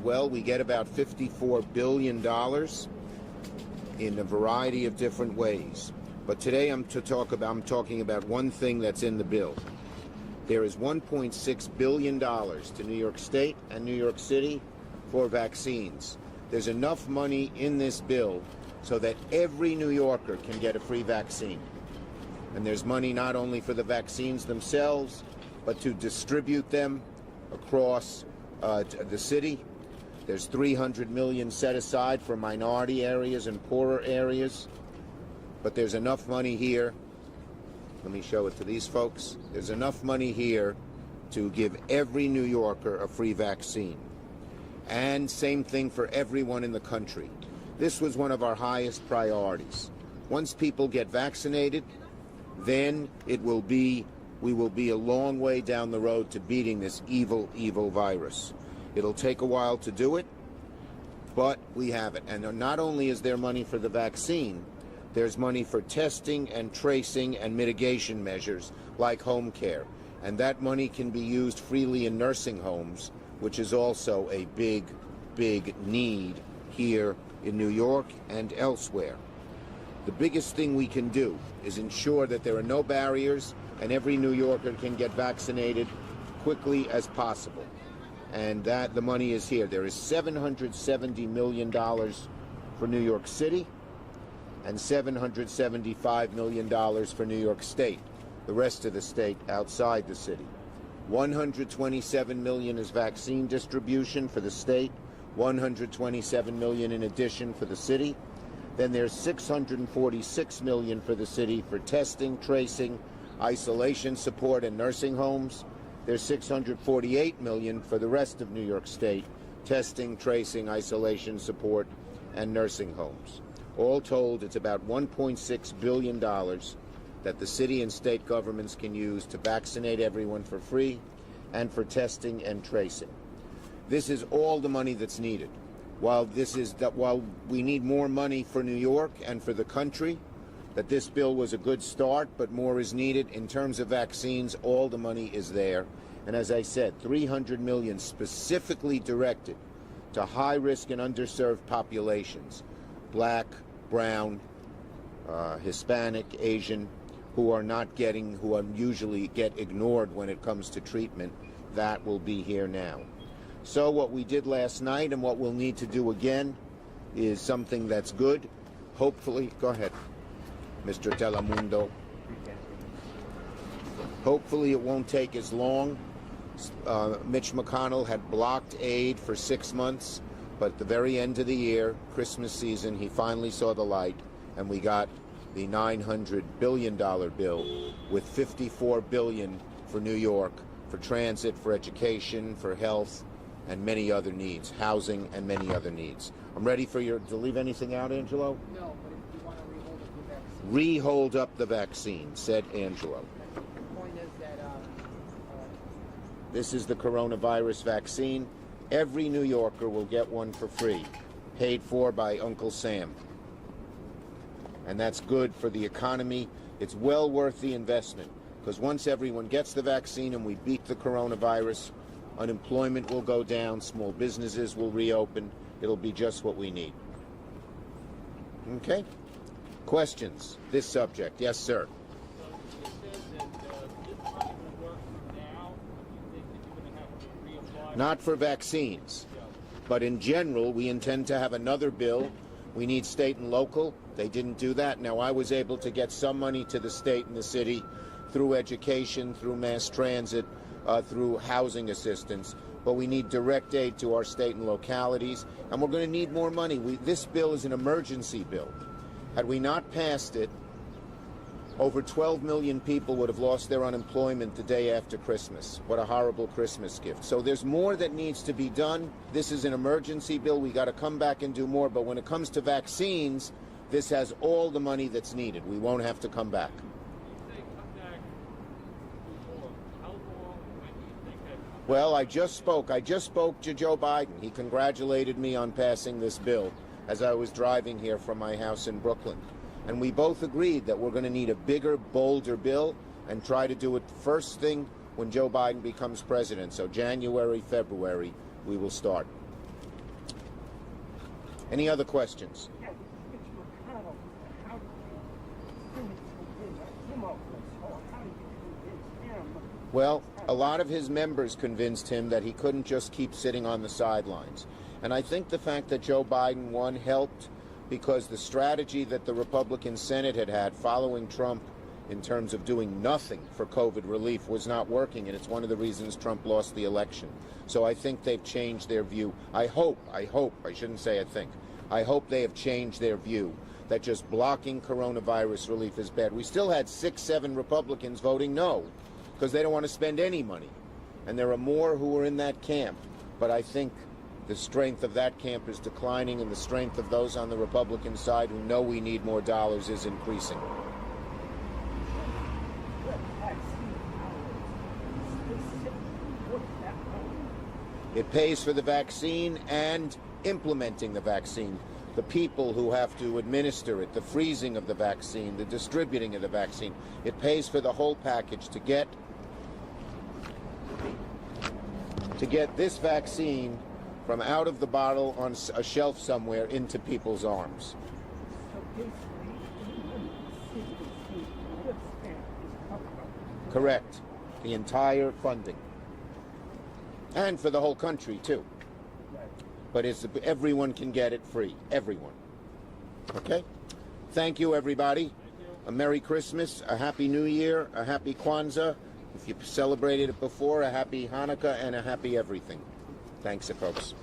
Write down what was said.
Well, we get about $54 billion in a variety of different ways. But today I'm talking about one thing that's in the bill. There is $1.6 billion to New York State and New York City for vaccines. There's enough money in this bill so that every New Yorker can get a free vaccine. And there's money not only for the vaccines themselves, but to distribute them across the city. There's $300 million set aside for minority areas and poorer areas. But there's enough money here. Let me show it to these folks. There's enough money here to give every New Yorker a free vaccine. And same thing for everyone in the country. This was one of our highest priorities. Once people get vaccinated, then we will be a long way down the road to beating this evil, evil virus. It'll take a while to do it, but we have it. And not only is there money for the vaccine, there's money for testing and tracing and mitigation measures like home care. And that money can be used freely in nursing homes, which is also a big, big need here in New York and elsewhere. The biggest thing we can do is ensure that there are no barriers and every New Yorker can get vaccinated quickly as possible. And that the money is here. There is $770 million for New York City and $775 million for New York State, the rest of the state outside the city. $127 million is vaccine distribution for the state, $127 million in addition for the city. Then there's $646 million for the city for testing, tracing, isolation support, and nursing homes. There's $648 million for the rest of New York State, testing, tracing, isolation support, and nursing homes. All told, it's about $1.6 billion that the city and state governments can use to vaccinate everyone for free and for testing and tracing. This is all the money that's needed. While we need more money for New York and for the country, that this bill was a good start, but more is needed. In terms of vaccines, all the money is there. And as I said, $300 million specifically directed to high-risk and underserved populations, Black, Brown, Hispanic, Asian, who usually get ignored when it comes to treatment. That will be here now. So what we did last night and what we'll need to do again is something that's good. Hopefully, go ahead, Mr. Telemundo. Hopefully it won't take as long. Mitch McConnell had blocked aid for 6 months, but at the very end of the year, Christmas season, he finally saw the light, and we got the $900 billion bill with $54 billion for New York, for transit, for education, for health, and many other needs, housing and many other needs. I'm ready for to leave anything out, Angelo? No, but if you want to rehold up the vaccine. Rehold up the vaccine, said Angelo. The point is that this is the coronavirus vaccine. Every New Yorker will get one for free, paid for by Uncle Sam. And that's good for the economy. It's well worth the investment, because once everyone gets the vaccine and we beat the coronavirus, unemployment will go down, small businesses will reopen. It'll be just what we need. Okay? Questions? This subject? Yes, sir. So it says that this money will work for now. Do you think that you're going to have to reapply? Not for vaccines, but in general, we intend to have another bill. We need state and local. They didn't do that. Now, I was able to get some money to the state and the city through education, through mass transit, through housing assistance, but we need direct aid to our state and localities, and we're going to need more money. This bill is an emergency bill. Had we not passed it, over 12 million people would have lost their unemployment the day after Christmas. What a horrible Christmas gift. So there's more that needs to be done. This is an emergency bill. We got to come back and do more, but when it comes to vaccines, this has all the money that's needed. We won't have to come back. Well, I just spoke to Joe Biden. He congratulated me on passing this bill as I was driving here from my house in Brooklyn. And we both agreed that we're going to need a bigger, bolder bill and try to do it first thing when Joe Biden becomes president. So January, February, we will start. Any other questions? Yeah, Mitch McConnell, how did you convince him of this? Or how did you convince him? Well, a lot of his members convinced him that he couldn't just keep sitting on the sidelines. And I think the fact that Joe Biden won helped, because the strategy that the Republican Senate had following Trump in terms of doing nothing for COVID relief was not working, and it's one of the reasons Trump lost the election. So I think they've changed their view. I hope, I shouldn't say I think, I hope they have changed their view that just blocking coronavirus relief is bad. We still had 6-7 Republicans voting no, because they don't want to spend any money. And there are more who are in that camp. But I think the strength of that camp is declining, and the strength of those on the Republican side who know we need more dollars is increasing. It pays for the vaccine and implementing the vaccine. The people who have to administer it, the freezing of the vaccine, the distributing of the vaccine. It pays for the whole package to get this vaccine from out of the bottle on a shelf somewhere into people's arms. Correct. The entire funding. And for the whole country, too. But everyone can get it free. Everyone. Okay? Thank you, everybody. A Merry Christmas, a Happy New Year, a Happy Kwanzaa. If you celebrated it before, a Happy Hanukkah and a Happy everything. Thanks, folks.